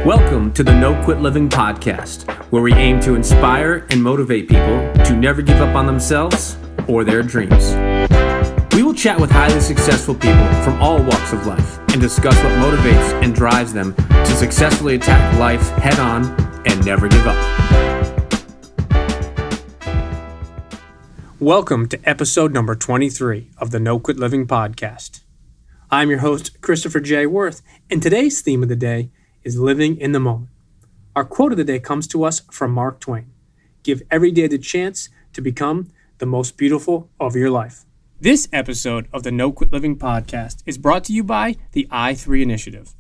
Welcome to the No Quit Living podcast, where we aim to inspire and motivate people to never give up on themselves or their dreams. We will chat with highly successful people from all walks of life and discuss what motivates and drives them to successfully attack life head on and never give up. Welcome to episode number 23 of the No Quit Living podcast. I'm your host, Christopher J. Worth, and today's theme of the day is living in the moment. Our quote of the day comes to us from Mark Twain. Give every day the chance to become the most beautiful of your life. This episode of the No Quit Living podcast is brought to you by the I3 Initiative.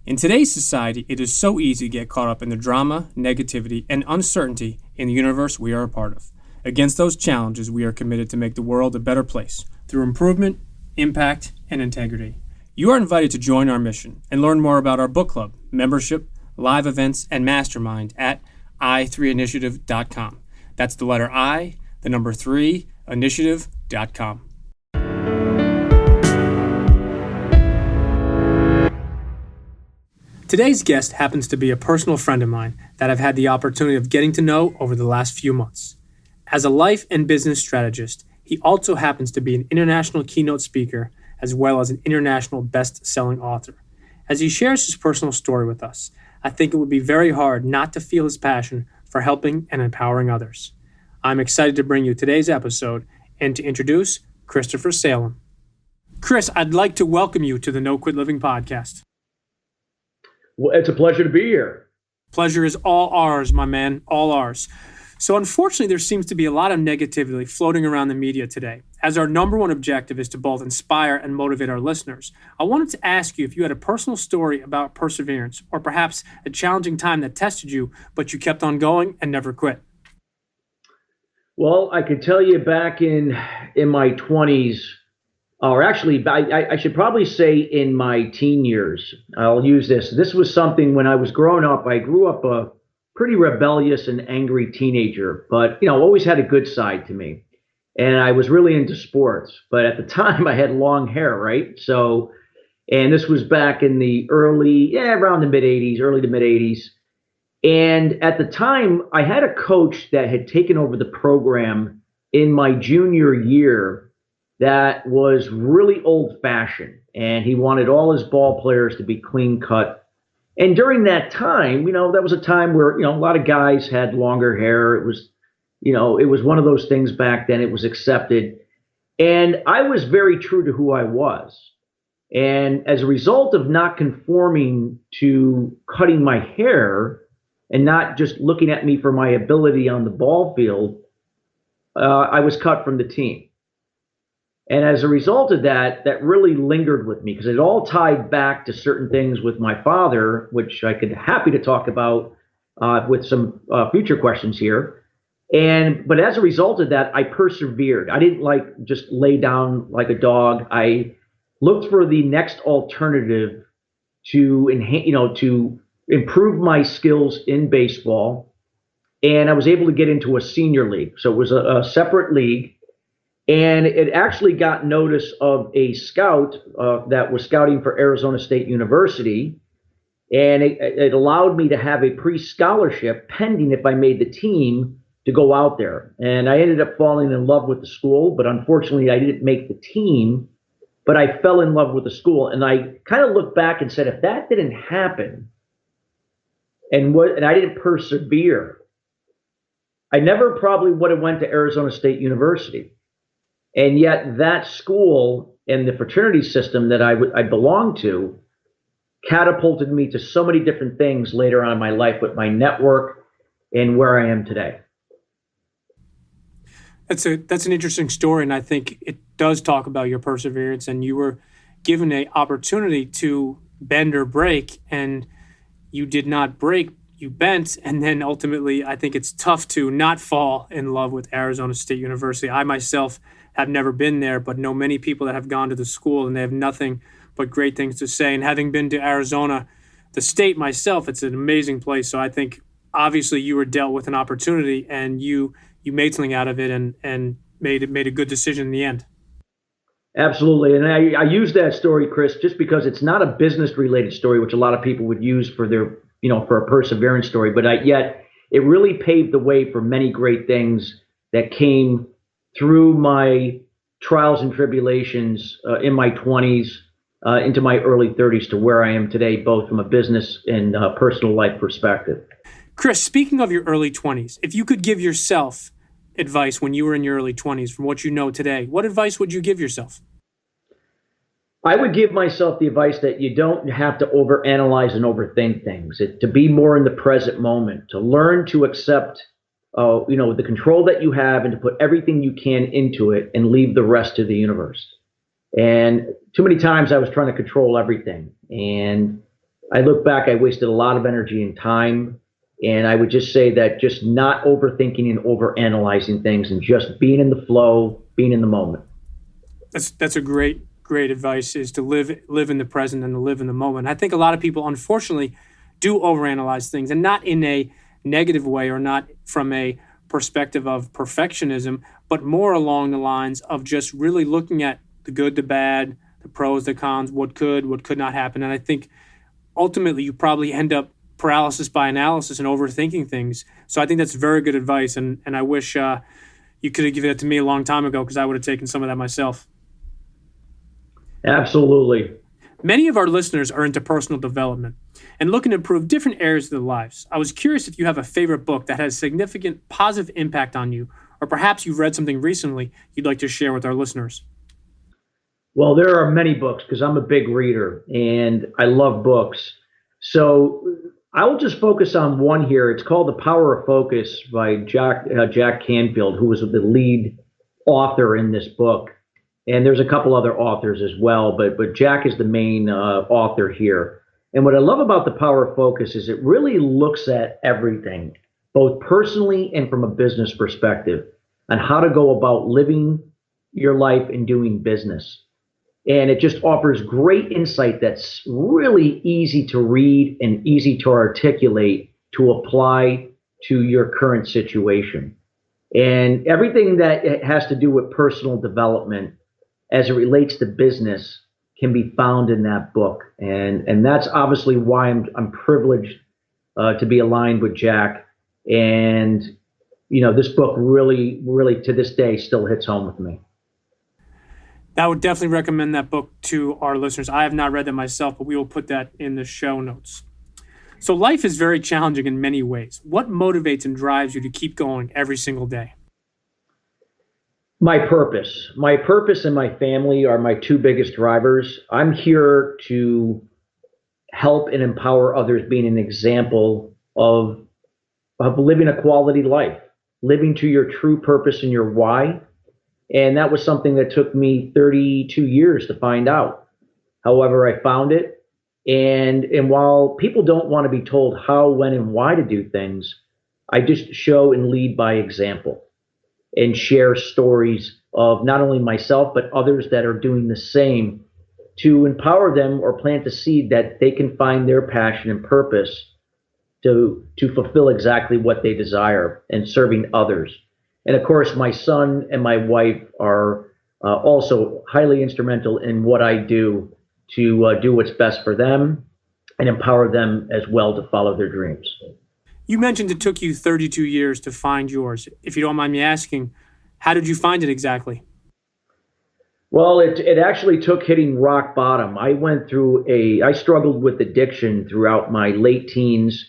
In today's society, it is so easy to get caught up in the drama, negativity, and uncertainty in the universe we are a part of. Against those challenges, we are committed to make the world a better place through improvement, impact, and integrity. You are invited to join our mission and learn more about our book club, membership, live events, and mastermind at i3initiative.com. That's the letter I, the number 3, initiative.com. Today's guest happens to be a personal friend of mine that I've had the opportunity of getting to know over the last few months. As a life and business strategist, he also happens to be an international keynote speaker as well as an international best-selling author. As he shares his personal story with us, I think it would be very hard not to feel his passion for helping and empowering others. I'm excited to bring you today's episode and to introduce Christopher Salem. Chris, I'd like to welcome you to the No Quit Living podcast. Well, it's a pleasure to be here. Pleasure is all ours, my man, all ours. So unfortunately, there seems to be a lot of negativity floating around the media today. As our number one objective is to both inspire and motivate our listeners, I wanted to ask you if you had a personal story about perseverance or perhaps a challenging time that tested you, but you kept on going and never quit. Well, I could tell you back in my 20s, or actually, I should probably say in my teen years. I'll use this. This was something when I was growing up. I grew up a pretty rebellious and angry teenager, but always had a good side to me. And I was really into sports, but at the time I had long hair, right? So, and this was back in the around the early to mid 80s. And at the time I had a coach that had taken over the program in my junior year that was really old fashioned, and he wanted all his ball players to be clean cut. And during that time, that was a time where, a lot of guys had longer hair. It was, it was one of those things back then. It was accepted. And I was very true to who I was. And as a result of not conforming to cutting my hair and not just looking at me for my ability on the ball field, I was cut from the team. And as a result of that, that really lingered with me because it all tied back to certain things with my father, which I could happy to talk about with some future questions here. But as a result of that, I persevered. I didn't just lay down like a dog. I looked for the next alternative to to improve my skills in baseball. And I was able to get into a senior league. So it was a separate league. And it actually got notice of a scout that was scouting for Arizona State University. And it allowed me to have a pre-scholarship pending if I made the team to go out there. And I ended up falling in love with the school, but unfortunately I didn't make the team, but I fell in love with the school. And I kind of looked back and said, if that didn't happen and I didn't persevere, I never probably would have went to Arizona State University. And yet that school and the fraternity system that I belonged to catapulted me to so many different things later on in my life with my network and where I am today. That's an interesting story, and I think it does talk about your perseverance, and you were given an opportunity to bend or break, and you did not break, you bent, and then ultimately I think it's tough to not fall in love with Arizona State University. I myself have never been there, but know many people that have gone to the school and they have nothing but great things to say. And having been to Arizona, the state myself, it's an amazing place. So I think obviously you were dealt with an opportunity and you made something out of it and made a good decision in the end. Absolutely. And I use that story, Chris, just because it's not a business related story, which a lot of people would use for their for a perseverance story, but yet it really paved the way for many great things that came through my trials and tribulations in my 20s into my early 30s to where I am today, both from a business and personal life perspective. Chris, speaking of your early 20s, if you could give yourself advice when you were in your early 20s from what you know today, what advice would you give yourself? I would give myself the advice that you don't have to overanalyze and overthink things. To be more in the present moment, to learn to accept, the control that you have, and to put everything you can into it, and leave the rest to the universe. And too many times I was trying to control everything, and I look back, I wasted a lot of energy and time. And I would just say that just not overthinking and overanalyzing things, and just being in the flow, being in the moment. That's a great advice, is to live in the present and to live in the moment. I think a lot of people, unfortunately, do overanalyze things, and not in a negative way, or not from a perspective of perfectionism, but more along the lines of just really looking at the good, the bad, the pros, the cons, what could not happen. And I think ultimately you probably end up paralysis by analysis and overthinking things. So I think that's very good advice, and I wish you could have given it to me a long time ago, because I would have taken some of that myself. Absolutely. Many of our listeners are into personal development and looking to improve different areas of their lives. I was curious if you have a favorite book that has significant positive impact on you, or perhaps you've read something recently you'd like to share with our listeners. Well, there are many books because I'm a big reader and I love books. So I will just focus on one here. It's called The Power of Focus by Jack Canfield, who was the lead author in this book. And there's a couple other authors as well, but Jack is the main author here. And what I love about The Power of Focus is it really looks at everything, both personally and from a business perspective, on how to go about living your life and doing business. And it just offers great insight that's really easy to read and easy to articulate to apply to your current situation. And everything that it has to do with personal development as it relates to business can be found in that book. And that's obviously why I'm privileged to be aligned with Jack. And, this book really, really to this day still hits home with me. I would definitely recommend that book to our listeners. I have not read that myself, but we will put that in the show notes. So life is very challenging in many ways. What motivates and drives you to keep going every single day? My purpose. My purpose and my family are my two biggest drivers. I'm here to help and empower others, being an example of living a quality life, living to your true purpose and your why. And that was something that took me 32 years to find out. However, I found it. And while people don't want to be told how, when, and why to do things, I just show and lead by example and share stories of not only myself, but others that are doing the same, to empower them or plant the seed that they can find their passion and purpose to fulfill exactly what they desire and serving others. And of course, my son and my wife are also highly instrumental in what I do to do what's best for them and empower them as well to follow their dreams. You mentioned it took you 32 years to find yours. If you don't mind me asking, how did you find it exactly? Well, it actually took hitting rock bottom. I struggled with addiction throughout my late teens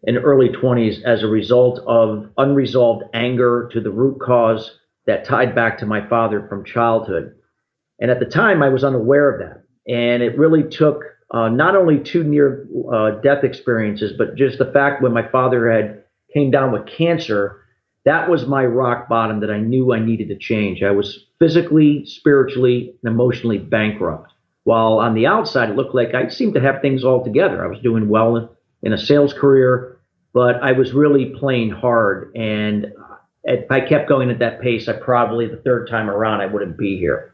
and early 20s as a result of unresolved anger to the root cause that tied back to my father from childhood. And at the time, I was unaware of that. And it really took not only two near death experiences, but just the fact when my father had came down with cancer, that was my rock bottom that I knew I needed to change. I was physically, spiritually, and emotionally bankrupt. While on the outside, it looked like I seemed to have things all together. I was doing well in a sales career, but I was really playing hard. And if I kept going at that pace, the third time around, I wouldn't be here.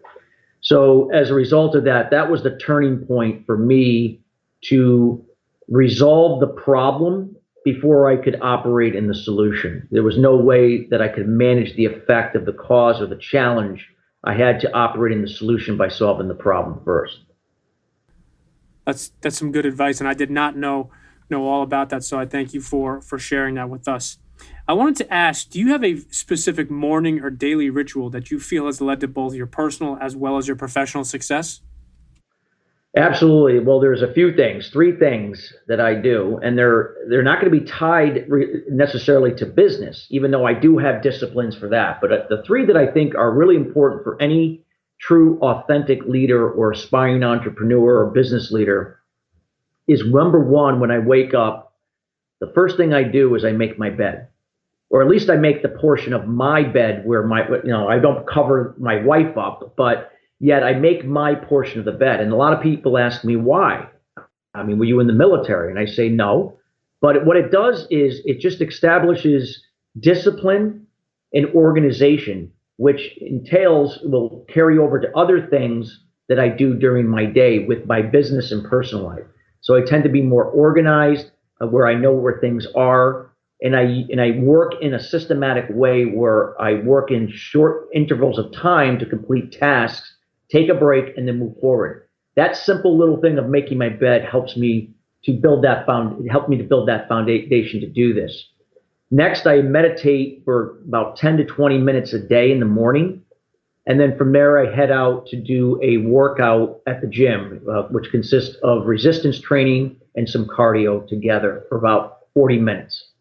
So as a result of that, that was the turning point for me to resolve the problem before I could operate in the solution. There was no way that I could manage the effect of the cause or the challenge. I had to operate in the solution by solving the problem first. That's some good advice, and I did not know know all about that. So I thank you for sharing that with us. I wanted to ask, do you have a specific morning or daily ritual that you feel has led to both your personal as well as your professional success? Absolutely. Well, there's a few things, three things that I do, and they're not going to be tied necessarily to business, even though I do have disciplines for that. But the three that I think are really important for any true, authentic leader or aspiring entrepreneur or business leader is number one, when I wake up, the first thing I do is I make my bed, or at least I make the portion of my bed where I don't cover my wife up, but yet I make my portion of the bed. And a lot of people ask me why. I mean, were you in the military? And I say no. But what it does is it just establishes discipline and organization, which entails will carry over to other things that I do during my day with my business and personal life. So I tend to be more organized, where I know where things are, and I work in a systematic way where I work in short intervals of time to complete tasks, take a break, and then move forward. That simple little thing of making my bed helped me to build that foundation to do this. Next, I meditate for about 10 to 20 minutes a day in the morning. And then from there, I head out to do a workout at the gym, which consists of resistance training and some cardio together for about 40 minutes.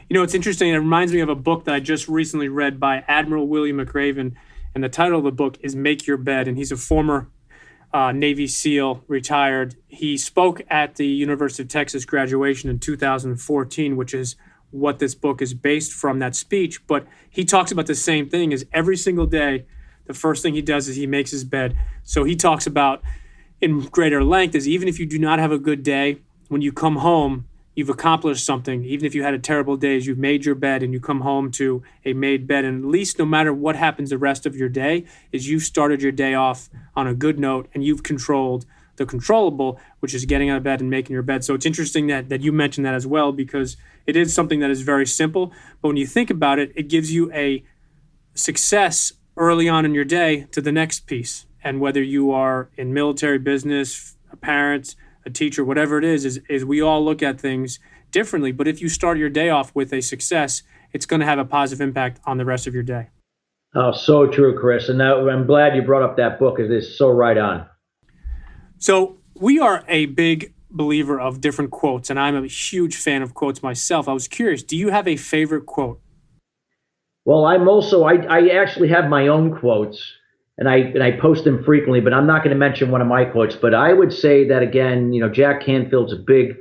You know, it's interesting. It reminds me of a book that I just recently read by Admiral William McRaven. And the title of the book is Make Your Bed. And he's a former Navy SEAL, retired. He spoke at the University of Texas graduation in 2014, which is what this book is based from, that speech. But he talks about the same thing: is every single day, the first thing he does is he makes his bed. So he talks about in greater length is even if you do not have a good day, when you come home, you've accomplished something. Even if you had a terrible day, you've made your bed and you come home to a made bed. And at least no matter what happens the rest of your day, is you've started your day off on a good note and you've controlled the controllable, which is getting out of bed and making your bed. So it's interesting that you mentioned that as well, because it is something that is very simple. But when you think about it, it gives you a success early on in your day to the next piece. And whether you are in military, business, a parent, a teacher, whatever it is we all look at things differently. But if you start your day off with a success, it's going to have a positive impact on the rest of your day. Oh, so true, Chris. And I'm glad you brought up that book. It is so right on. So we are a big believer of different quotes, and I'm a huge fan of quotes myself. I was curious, do you have a favorite quote? Well, I actually have my own quotes, and I post them frequently, but I'm not going to mention one of my quotes. But I would say that again, Jack Canfield's a big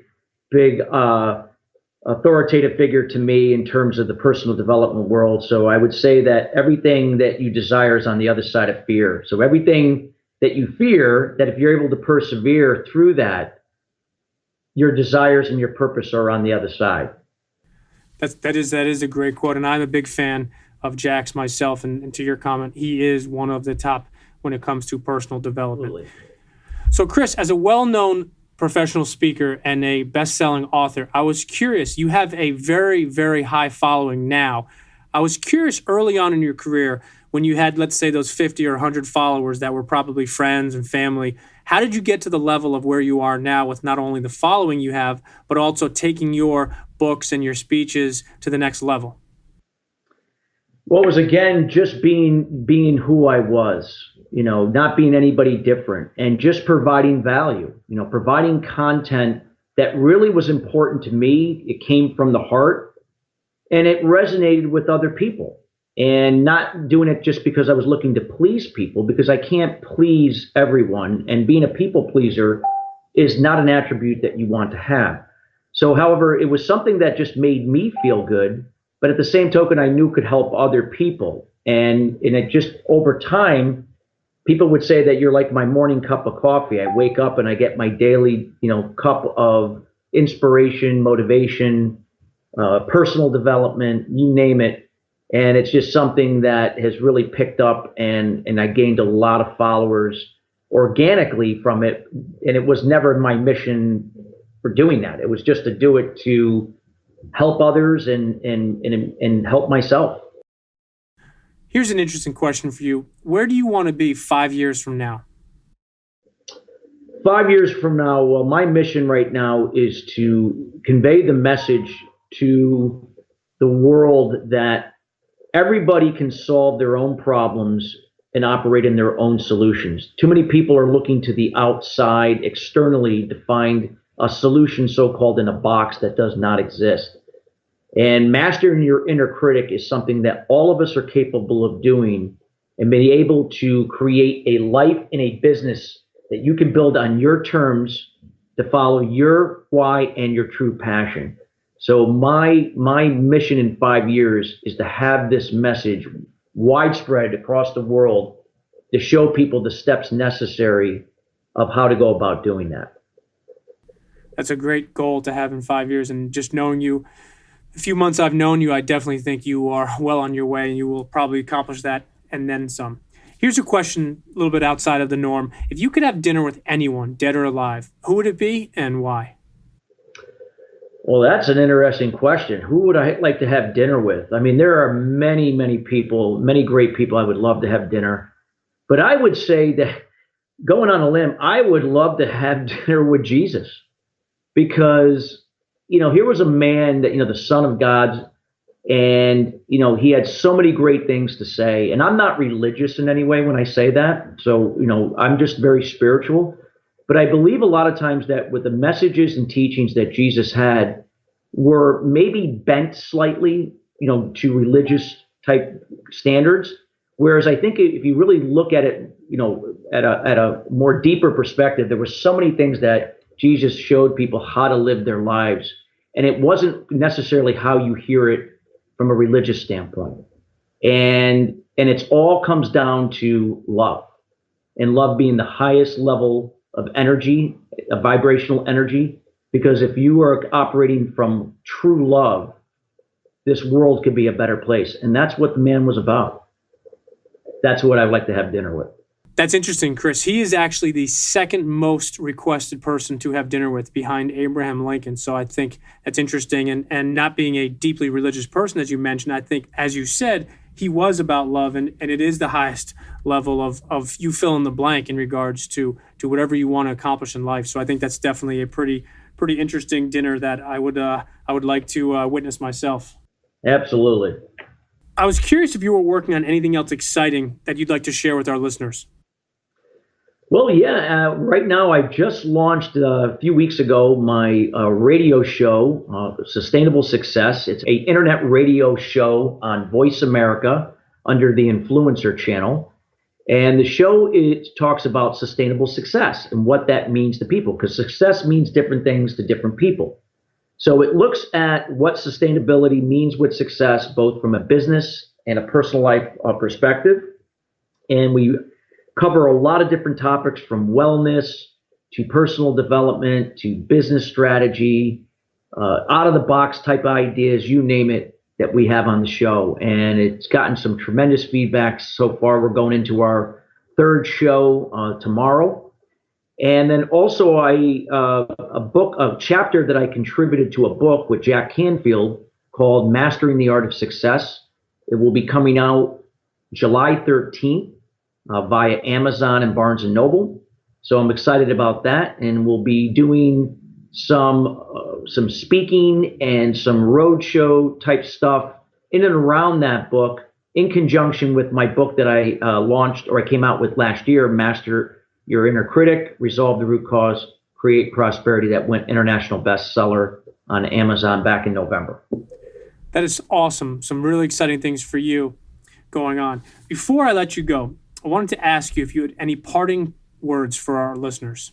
authoritative figure to me in terms of the personal development world. So I would say that everything that you desire is on the other side of fear. So everything that you fear, that if you're able to persevere through that, your desires and your purpose are on the other side. That is a great quote, and I'm a big fan of Jack's myself. And to your comment, he is one of the top when it comes to personal development. Absolutely. So, Chris, as a well-known professional speaker and a best-selling author, I was curious. You have a very, very high following now. I was curious early on in your career when you had, let's say, those 50 or 100 followers that were probably friends and family. How did you get to the level of where you are now with not only the following you have, but also taking your books and your speeches to the next level? Well, it was again just being who I was, not being anybody different, and just providing value, providing content that really was important to me. It came from the heart, and it resonated with other people. And not doing it just because I was looking to please people, because I can't please everyone. And being a people pleaser is not an attribute that you want to have. So, however, it was something that just made me feel good, but at the same token, I knew could help other people. And it just over time, people would say that you're like my morning cup of coffee. I wake up and I get my daily, cup of inspiration, motivation, personal development, you name it. And it's just something that has really picked up, and I gained a lot of followers organically from it. And it was never my mission for doing that. It was just to do it to help others and help myself. Here's an interesting question for you. Where do you want to be 5 years from now? 5 years from now, well, my mission right now is to convey the message to the world that everybody can solve their own problems and operate in their own solutions. Too many people are looking to the outside externally to find a solution so-called in a box that does not exist. And mastering your inner critic is something that all of us are capable of doing and being able to create a life and a business that you can build on your terms to follow your why and your true passion. So my mission in 5 years is to have this message widespread across the world to show people the steps necessary of how to go about doing that. That's a great goal to have in 5 years. And just knowing you, the few months I've known you, I definitely think you are well on your way and you will probably accomplish that and then some. Here's a question a little bit outside of the norm. If you could have dinner with anyone, dead or alive, who would it be and why? Well, that's an interesting question. Who would I like to have dinner with? I mean, there are many, many people, many great people I would love to have dinner. But I would say that going on a limb, I would love to have dinner with Jesus because, here was a man that, the Son of God, and, he had so many great things to say. And I'm not religious in any way when I say that. So, I'm just very spiritual. But I believe a lot of times that with the messages and teachings that Jesus had were maybe bent slightly, to religious type standards. Whereas I think if you really look at it, at a more deeper perspective, there were so many things that Jesus showed people how to live their lives. And it wasn't necessarily how you hear it from a religious standpoint. And it's all comes down to love, and love being the highest level of energy, a vibrational energy, because if you are operating from true love, this world could be a better place. And that's what the man was about. That's what I'd like to have dinner with. That's interesting, Chris. He is actually the second most requested person to have dinner with behind Abraham Lincoln. So I think that's interesting. And not being a deeply religious person, as you mentioned, I think, as you said, he was about love, and it is the highest level of you fill in the blank in regards to whatever you want to accomplish in life. So I think that's definitely a pretty interesting dinner that I would like to witness myself. Absolutely. I was curious if you were working on anything else exciting that you'd like to share with our listeners. Well, yeah. Right now, I just launched a few weeks ago my radio show, Sustainable Success. It's an internet radio show on Voice America under the Influencer channel. And the show, it talks about sustainable success and what that means to people, because success means different things to different people. So it looks at what sustainability means with success, both from a business and a personal life perspective. And we cover a lot of different topics from wellness to personal development to business strategy, out of the box type ideas, you name it, that we have on the show. And it's gotten some tremendous feedback so far. We're going into our third show tomorrow. And then also a chapter that I contributed to a book with Jack Canfield called Mastering the Art of Success. It will be coming out July 13th. Via Amazon and Barnes & Noble. So I'm excited about that. And we'll be doing some speaking and some roadshow type stuff in and around that book in conjunction with my book that I launched, or I came out with last year, Master Your Inner Critic, Resolve the Root Cause, Create Prosperity, that went international bestseller on Amazon back in November. That is awesome. Some really exciting things for you going on. Before I let you go, I wanted to ask you if you had any parting words for our listeners.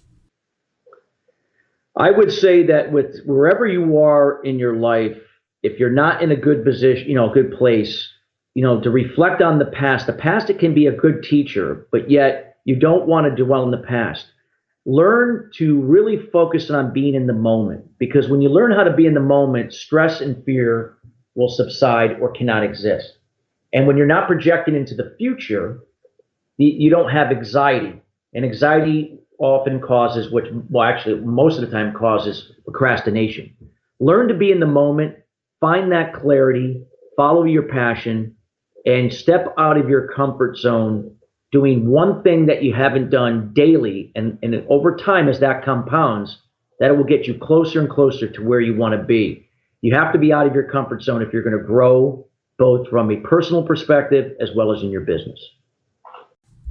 I would say that with wherever you are in your life, if you're not in a good position, a good place, to reflect on the past. The past, it can be a good teacher, but yet you don't want to dwell in the past. Learn to really focus on being in the moment, because when you learn how to be in the moment, stress and fear will subside or cannot exist. And when you're not projecting into the future, you don't have anxiety, and anxiety often causes, actually most of the time causes procrastination. Learn to be in the moment, find that clarity, follow your passion, and step out of your comfort zone doing one thing that you haven't done daily, and over time, as that compounds, that will get you closer and closer to where you want to be. You have to be out of your comfort zone if you're going to grow, both from a personal perspective as well as in your business.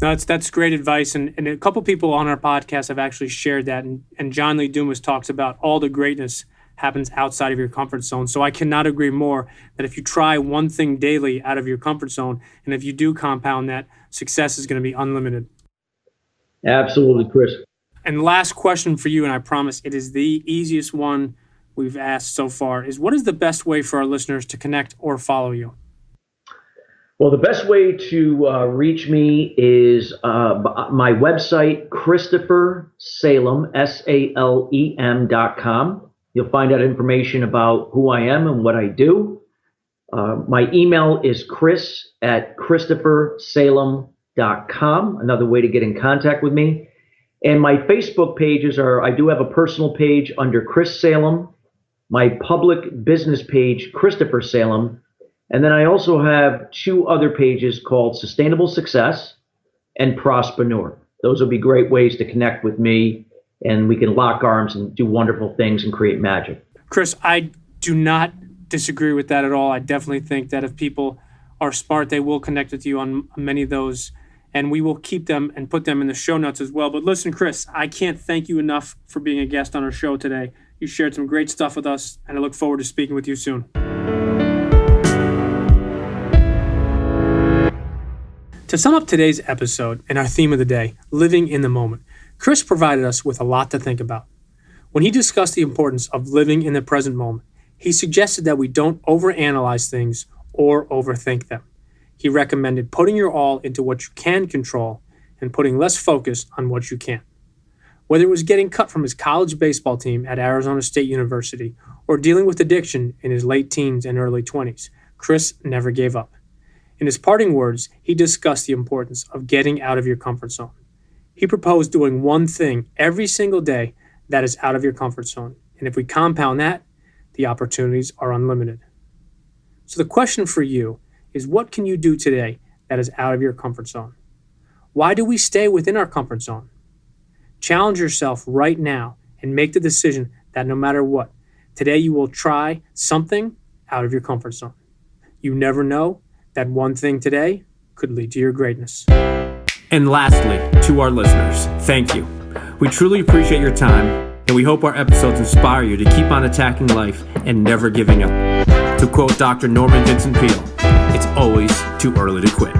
That's great advice, and a couple people on our podcast have actually shared that, and John Lee Dumas talks about all the greatness happens outside of your comfort zone. So I cannot agree more that if you try one thing daily out of your comfort zone, and if you do compound that, success is going to be unlimited. Absolutely, Chris. And last question for you, and I promise it is the easiest one we've asked so far, is what is the best way for our listeners to connect or follow you? Well, the best way to reach me is my website, Christopher Salem, SALEM.com. You'll find out information about who I am and what I do. My email is chris@christophersalem.com, another way to get in contact with me. And my Facebook pages I do have a personal page under Chris Salem, my public business page, Christopher Salem, and then I also have two other pages called Sustainable Success and Prospreneur. Those will be great ways to connect with me, and we can lock arms and do wonderful things and create magic. Chris, I do not disagree with that at all. I definitely think that if people are smart, they will connect with you on many of those, and we will keep them and put them in the show notes as well. But listen, Chris, I can't thank you enough for being a guest on our show today. You shared some great stuff with us, and I look forward to speaking with you soon. To sum up today's episode and our theme of the day, living in the moment, Chris provided us with a lot to think about. When he discussed the importance of living in the present moment, he suggested that we don't overanalyze things or overthink them. He recommended putting your all into what you can control and putting less focus on what you can't. Whether it was getting cut from his college baseball team at Arizona State University or dealing with addiction in his late teens and early 20s, Chris never gave up. In his parting words, he discussed the importance of getting out of your comfort zone. He proposed doing one thing every single day that is out of your comfort zone. And if we compound that, the opportunities are unlimited. So the question for you is, what can you do today that is out of your comfort zone? Why do we stay within our comfort zone? Challenge yourself right now and make the decision that no matter what, today you will try something out of your comfort zone. You never know. That one thing today could lead to your greatness. And lastly, to our listeners, thank you. We truly appreciate your time, and we hope our episodes inspire you to keep on attacking life and never giving up. To quote Dr. Norman Vincent Peale, it's always too early to quit.